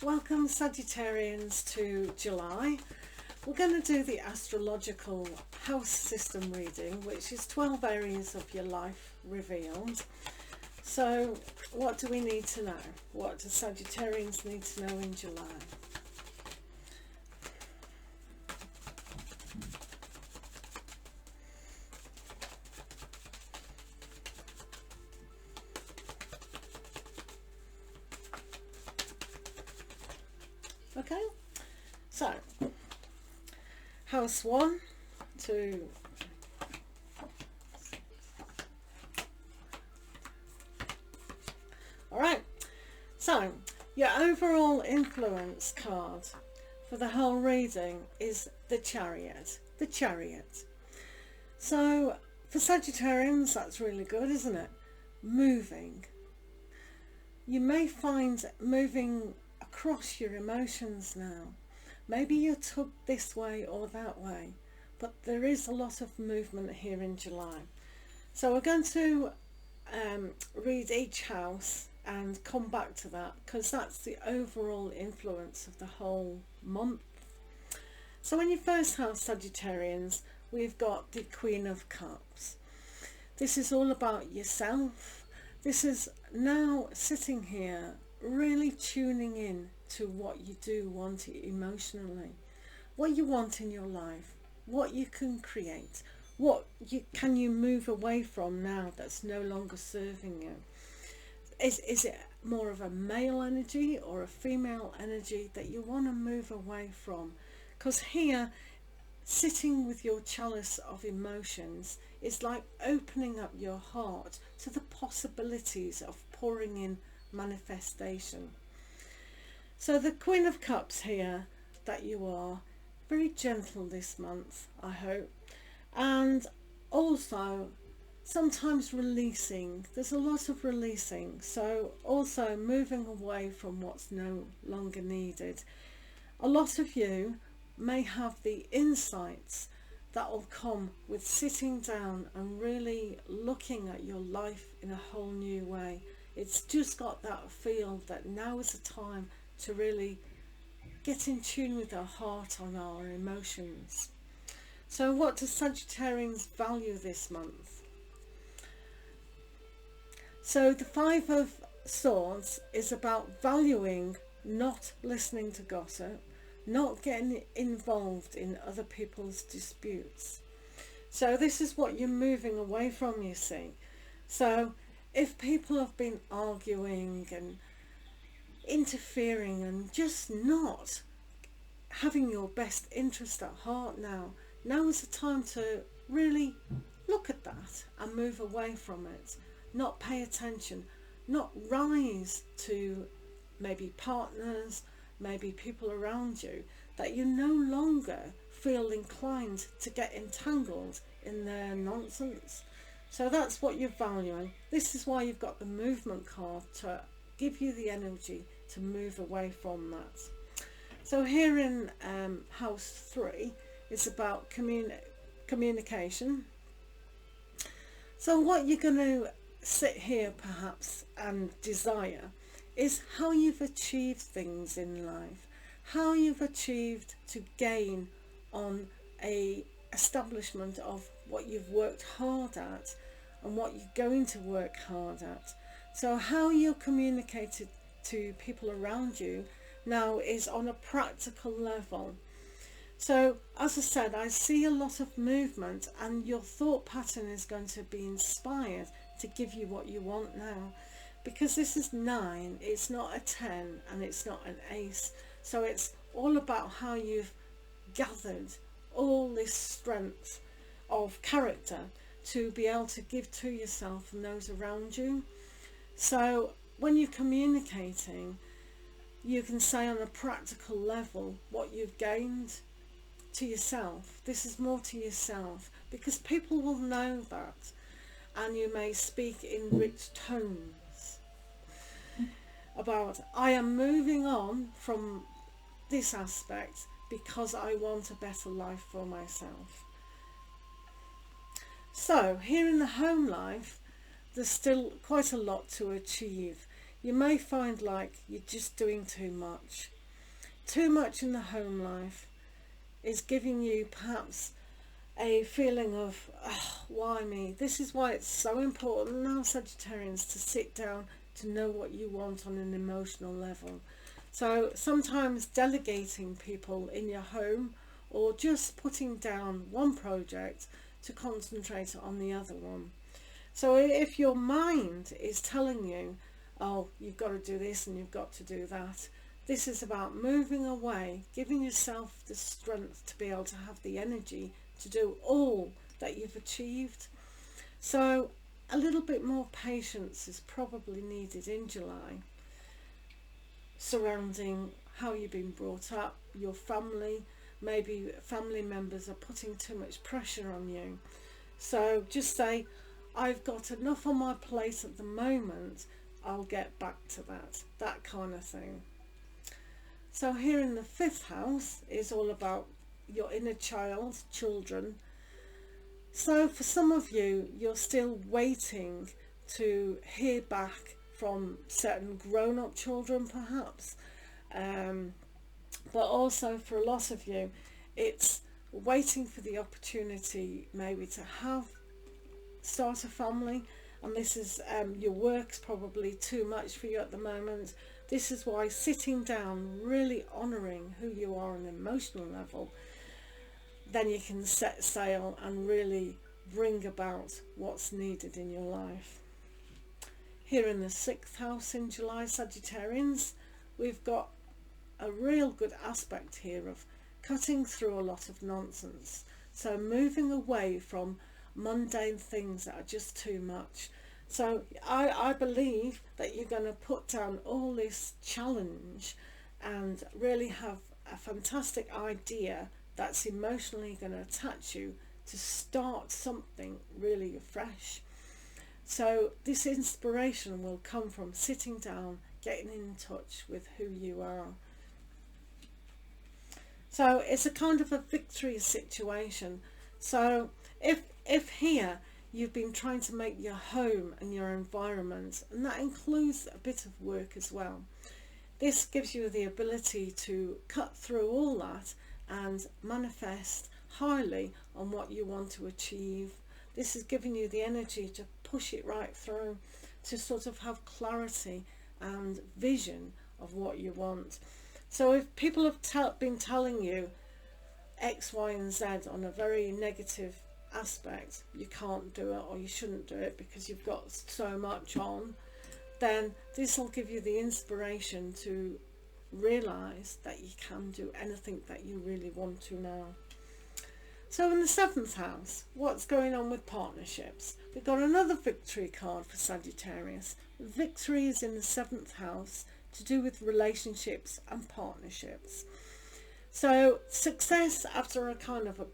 Welcome Sagittarians to July. We're going to do the astrological house system reading, which is 12 areas of your life revealed. So what do we need to know? What do Sagittarians need to know in July? Okay, so house 1 to alright, so your overall influence card for the whole reading is the Chariot. So for Sagittarians, that's really good, isn't it? Moving. You may find moving across your emotions now. Maybe you're tugged this way or that way, but there is a lot of movement here in July. So we're going to read each house and come back to that, because that's the overall influence of the whole month. So in your first house, Sagittarians, we've got the Queen of Cups. This is all about yourself. This is now sitting here really tuning in to what you do want emotionally, what you want in your life, what you can create, what can you move away from now that's no longer serving you. Is it more of a male energy or a female energy that you want to move away from? Because here, sitting with your chalice of emotions is like opening up your heart to the possibilities of pouring in manifestation. So the Queen of Cups here, that you are very gentle this month, I hope, and also sometimes releasing. There's a lot of releasing, so also moving away from what's no longer needed. A lot of you may have the insights that will come with sitting down and really looking at your life in a whole new way. It's just got that feel that now is the time to really get in tune with our heart and our emotions. So what does Sagittarians value this month? So the Five of Swords is about valuing not listening to gossip, not getting involved in other people's disputes. So this is what you're moving away from, you see. So if people have been arguing and interfering and just not having your best interest at heart, now is the time to really look at that and move away from it, not pay attention, not rise to maybe partners, maybe people around you that you no longer feel inclined to get entangled in their nonsense. So that's what you're valuing. This is why you've got the movement card, to give you the energy to move away from that. So here in house 3, it's about communication. So what you're going to sit here perhaps and desire is how you've achieved things in life, how you've achieved to gain on a establishment of what you've worked hard at and what you're going to work hard at. So how you're communicated to people around you now is on a practical level. So as I said, I see a lot of movement, and your thought pattern is going to be inspired to give you what you want now, because this is 9, it's not a 10 and it's not an ace. So it's all about how you've gathered all this strength of character to be able to give to yourself and those around you. So when you're communicating, you can say on a practical level what you've gained to yourself. This is more to yourself, because people will know that, and you may speak in rich tones about, I am moving on from this aspect because I want a better life for myself. So here in the home life, there's still quite a lot to achieve. you may find like you're just doing too much. Too much in the home life is giving you perhaps a feeling of, oh, why me? This is why it's so important now, Sagittarians, to sit down, to know what you want on an emotional level. So sometimes delegating people in your home, or just putting down one project to concentrate on the other one. So if your mind is telling you, oh, you've got to do this and you've got to do that, this is about moving away, giving yourself the strength to be able to have the energy to do all that you've achieved. So a little bit more patience is probably needed in July, surrounding how you've been brought up, your family. Maybe family members are putting too much pressure on you. So just say, I've got enough on my plate at the moment, I'll get back to that kind of thing. So here in the 5th house is all about your inner child, children. So for some of you, you're still waiting to hear back from certain grown-up children perhaps, but also for a lot of you, it's waiting for the opportunity maybe to start a family, and this is your work's probably too much for you at the moment. This is why sitting down, really honouring who you are on an emotional level, then you can set sail and really bring about what's needed in your life. Here in the 6th house in July, Sagittarians, we've got a real good aspect here of cutting through a lot of nonsense. So moving away from mundane things that are just too much. So I believe that you're going to put down all this challenge and really have a fantastic idea that's emotionally going to attach you to start something really fresh. So this inspiration will come from sitting down, getting in touch with who you are. So it's a kind of a victory situation. So if here you've been trying to make your home and your environment, and that includes a bit of work as well, this gives you the ability to cut through all that and manifest highly on what you want to achieve. This is giving you the energy to push it right through, to sort of have clarity and vision of what you want. So if people have been telling you X, Y and Z on a very negative aspect, you can't do it or you shouldn't do it because you've got so much on, then this will give you the inspiration to realize that you can do anything that you really want to now. So in the 7th house, what's going on with partnerships? We've got another victory card for Sagittarius. Victory is in the 7th house, to do with relationships and partnerships. So success after a kind of a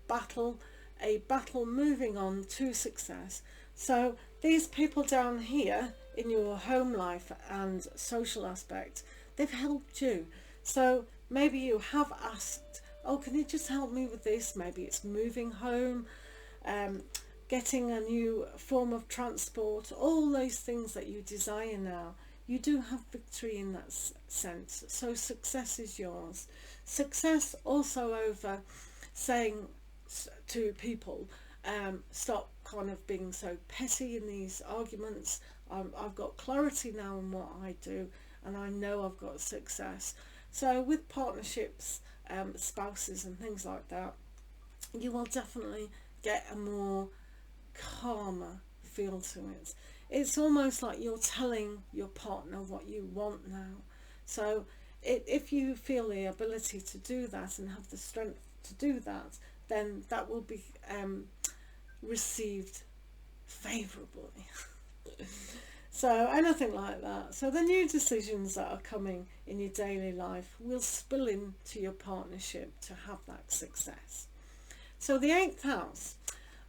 battle moving on to success. So these people down here in your home life and social aspect, they've helped you. So maybe you have asked, oh, can you just help me with this? Maybe it's moving home, getting a new form of transport, all those things that you desire now. You do have victory in that sense. So success is yours. Success also over saying to people, stop kind of being so petty in these arguments. I've got clarity now on what I do, and I know I've got success. So with partnerships, spouses and things like that, you will definitely get a more calmer feel to it. It's almost like you're telling your partner what you want now. So if you feel the ability to do that and have the strength to do that, then that will be received favourably. So anything like that. So the new decisions that are coming in your daily life will spill into your partnership to have that success. So the 8th house,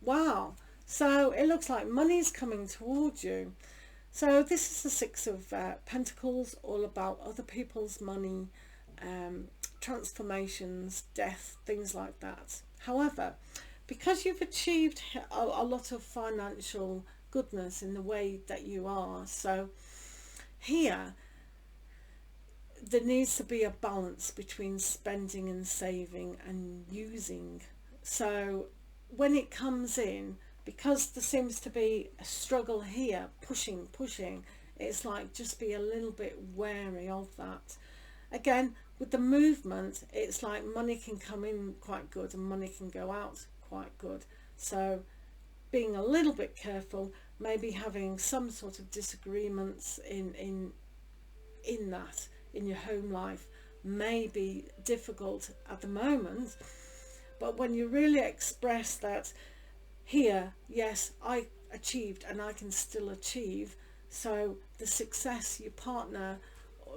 wow. So it looks like money's coming towards you. So this is the 6 of Pentacles, all about other people's money, transformations, death, things like that. However, because you've achieved a lot of financial goodness in the way that you are, so here there needs to be a balance between spending and saving and using. So when it comes in, because there seems to be a struggle here, pushing, it's like just be a little bit wary of that. Again, with the movement, it's like money can come in quite good and money can go out quite good. So being a little bit careful, maybe having some sort of disagreements in that, in your home life, may be difficult at the moment. But when you really express that, here, yes, I achieved and I can still achieve, so the success, your partner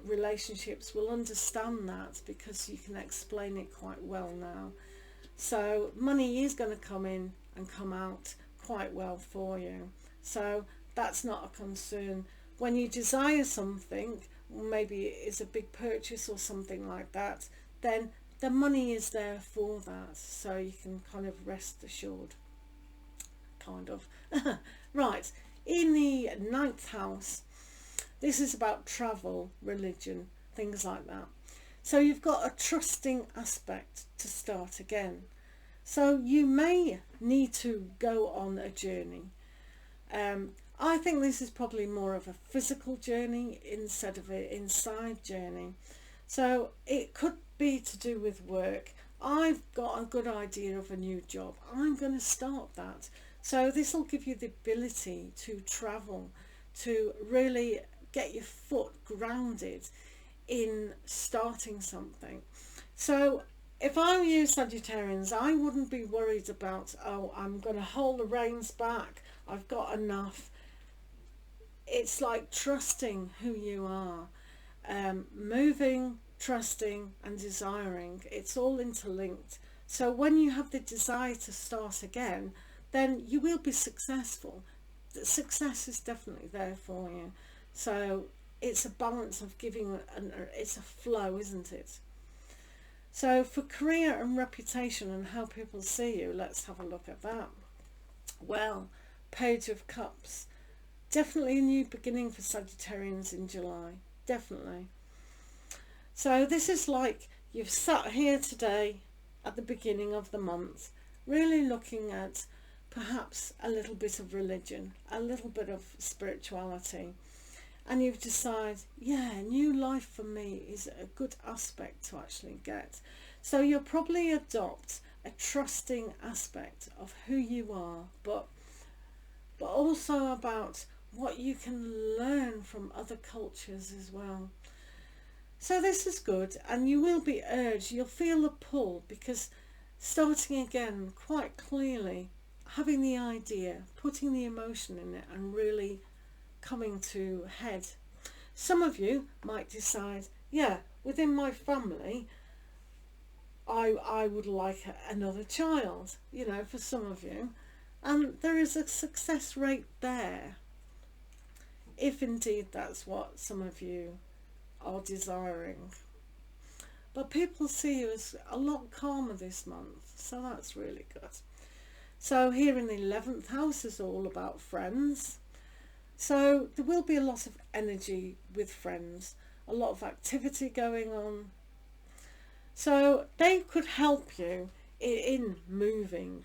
relationships will understand that, because you can explain it quite well now. So money is going to come in and come out quite well for you, so that's not a concern. When you desire something, maybe it's a big purchase or something like that, then the money is there for that, so you can kind of rest assured, kind of. Right, in the 9th house, this is about travel, religion, things like that. So you've got a trusting aspect to start again. So you may need to go on a journey. I think this is probably more of a physical journey instead of an inside journey. So it could be to do with work. I've got a good idea of a new job. I'm going to start that. So this will give you the ability to travel, to really get your foot grounded in starting something. So if I were you, Sagittarians, I wouldn't be worried about, oh, I'm going to hold the reins back, I've got enough. It's like trusting who you are, moving, trusting and desiring. It's all interlinked. So when you have the desire to start again, then you will be successful. The success is definitely there for you. So it's a balance of giving, and it's a flow, isn't it? So for career and reputation and how people see you, let's have a look at that. Well, Page of Cups. Definitely a new beginning for Sagittarians in July. Definitely. So this is like you've sat here today at the beginning of the month, really looking at perhaps a little bit of religion, a little bit of spirituality. And you've decided, yeah, new life for me is a good aspect to actually get. So you'll probably adopt a trusting aspect of who you are, but also about what you can learn from other cultures as well. So this is good, and you will be urged, you'll feel the pull, because starting again quite clearly, having the idea, putting the emotion in it and really coming to head. Some of you might decide, yeah, within my family I would like another child, you know, for some of you, and there is a success rate there, if indeed that's what some of you are desiring. But people see you as a lot calmer this month, so that's really good. So here in the 11th house is all about friends. So there will be a lot of energy with friends, a lot of activity going on. So they could help you in moving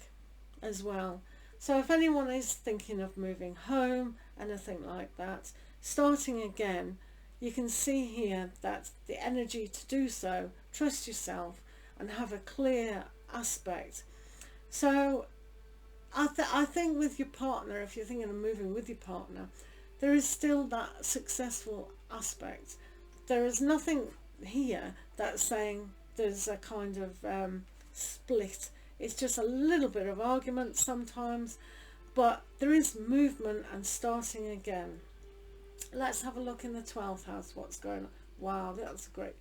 as well. So if anyone is thinking of moving home, anything like that, starting again, you can see here that the energy to do so, trust yourself and have a clear aspect. So I think with your partner, if you're thinking of moving with your partner, there is still that successful aspect. There is nothing here that's saying there's a kind of split. It's just a little bit of argument sometimes, but there is movement and starting again. Let's have a look in the 12th house, what's going on. Wow, that's great.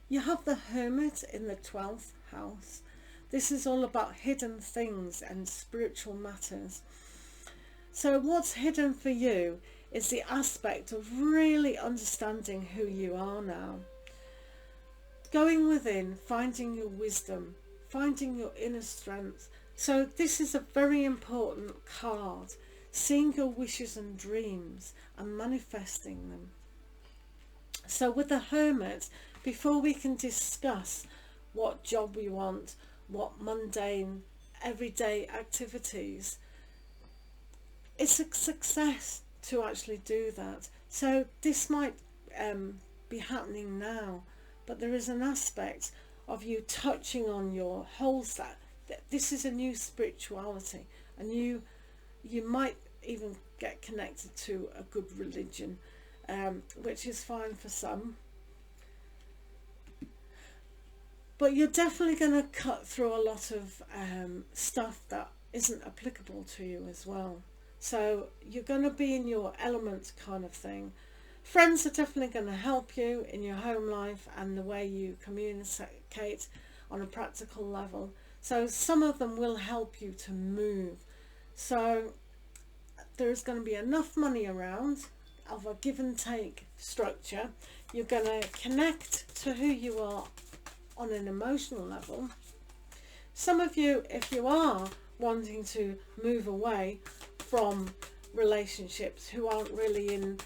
You have the Hermit in the 12th house. This is all about hidden things and spiritual matters. So what's hidden for you is the aspect of really understanding who you are now. Going within, finding your wisdom, finding your inner strength. So this is a very important card. Seeing your wishes and dreams and manifesting them. So with the Hermit, before we can discuss what job we want, what mundane everyday activities, it's a success to actually do that. So this might be happening now, but there is an aspect of you touching on your whole set. This is a new spirituality, and you might even get connected to a good religion, which is fine for some. But you're definitely going to cut through a lot of stuff that isn't applicable to you as well. So you're going to be in your element kind of thing. Friends are definitely going to help you in your home life and the way you communicate on a practical level. So some of them will help you to move. So there's going to be enough money around of a give and take structure. You're going to connect to who you are on an emotional level. Some of you, if you are wanting to move away from relationships who aren't really in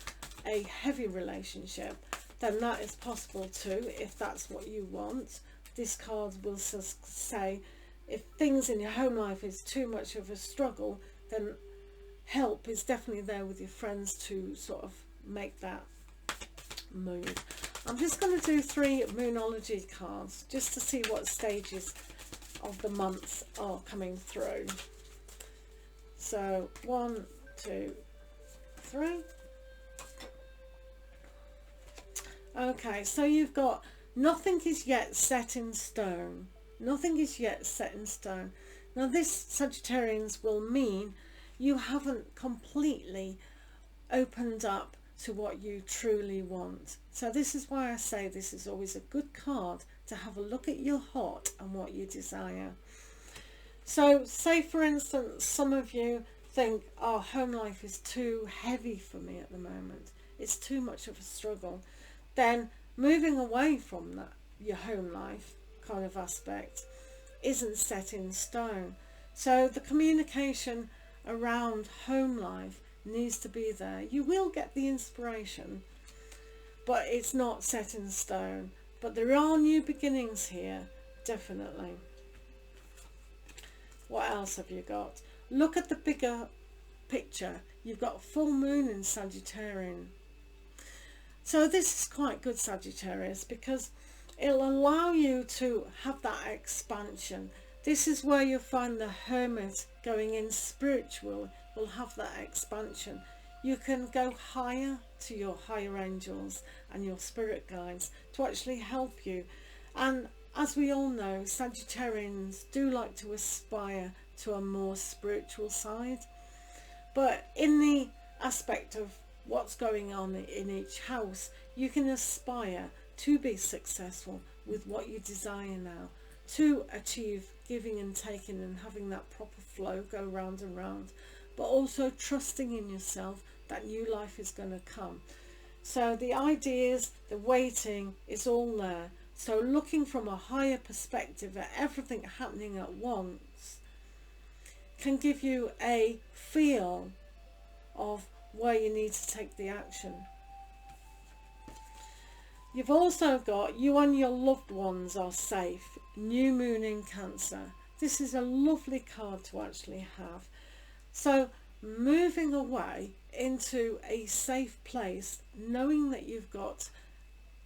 a heavy relationship, then that is possible too, if that's what you want. This card will say if things in your home life is too much of a struggle, then help is definitely there with your friends to sort of make that move. I'm just going to do 3 Moonology cards just to see what stages of the months are coming through. So 1, 2, 3. Okay, so you've got nothing is yet set in stone. Nothing is yet set in stone. Now this, Sagittarians, will mean you haven't completely opened up to what you truly want. So this is why I say this is always a good card to have a look at your heart and what you desire. So say for instance, some of you think, oh, home life is too heavy for me at the moment. It's too much of a struggle. Then moving away from that, your home life kind of aspect, isn't set in stone. So the communication around home life needs to be there. You will get the inspiration, but it's not set in stone. But there are new beginnings here, definitely. What else have you got? Look at the bigger picture. You've got full moon in Sagittarius. So this is quite good, Sagittarius, because it'll allow you to have that expansion. This is where you'll find the hermit going in spiritual will have that expansion. You can go higher to your higher angels and your spirit guides to actually help you. And as we all know, Sagittarians do like to aspire to a more spiritual side. But in the aspect of what's going on in each house, you can aspire to be successful with what you desire now, to achieve giving and taking and having that proper flow go round and round, but also trusting in yourself that new life is going to come. So the ideas, the waiting is all there. So looking from a higher perspective at everything happening at once can give you a feel of where you need to take the action. You've also got you and your loved ones are safe. New moon in Cancer. This is a lovely card to actually have. So moving away into a safe place, knowing that you've got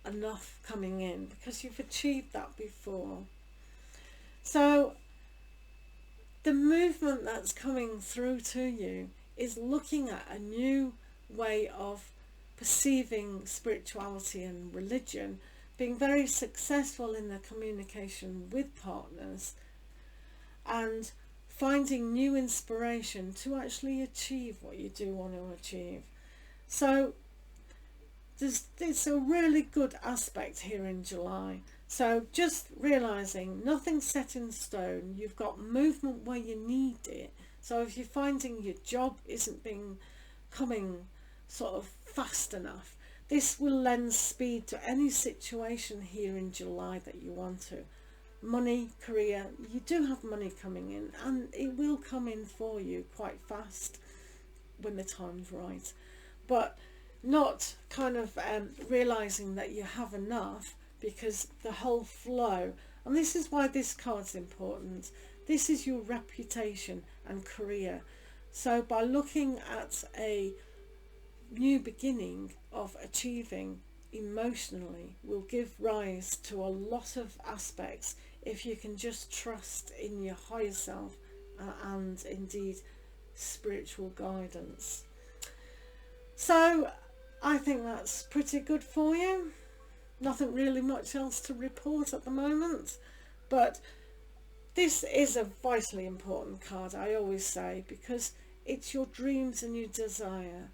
enough coming in because you've achieved that before. So the movement that's coming through to you is looking at a new way of perceiving spirituality and religion, being very successful in the communication with partners, and finding new inspiration to actually achieve what you do want to achieve. So it's a really good aspect here in July. So just realizing nothing's set in stone. You've got movement where you need it. So if you're finding your job isn't coming sort of fast enough, this will lend speed to any situation here in July that you want to. Money, career, you do have money coming in, and it will come in for you quite fast when the time's right. But not kind of realizing that you have enough because the whole flow, and this is why this card's important, this is your reputation and career. So by looking at a new beginning of achieving emotionally will give rise to a lot of aspects if you can just trust in your higher self and indeed spiritual guidance. So I think that's pretty good for you. Nothing really much else to report at the moment, but this is a vitally important card, I always say, because it's your dreams and your desire.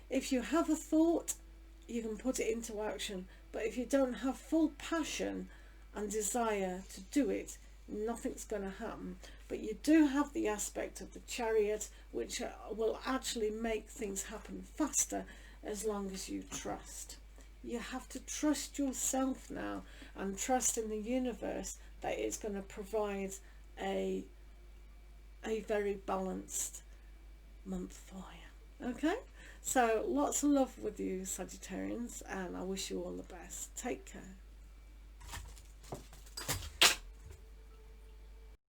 If you have a thought, you can put it into action, but if you don't have full passion and desire to do it, nothing's going to happen. But you do have the aspect of the Chariot, which will actually make things happen faster as long as you trust. You have to trust yourself now and trust in the universe that it's going to provide a very balanced month for you. Okay, so lots of love with you, Sagittarians, and I wish you all the best. Take care.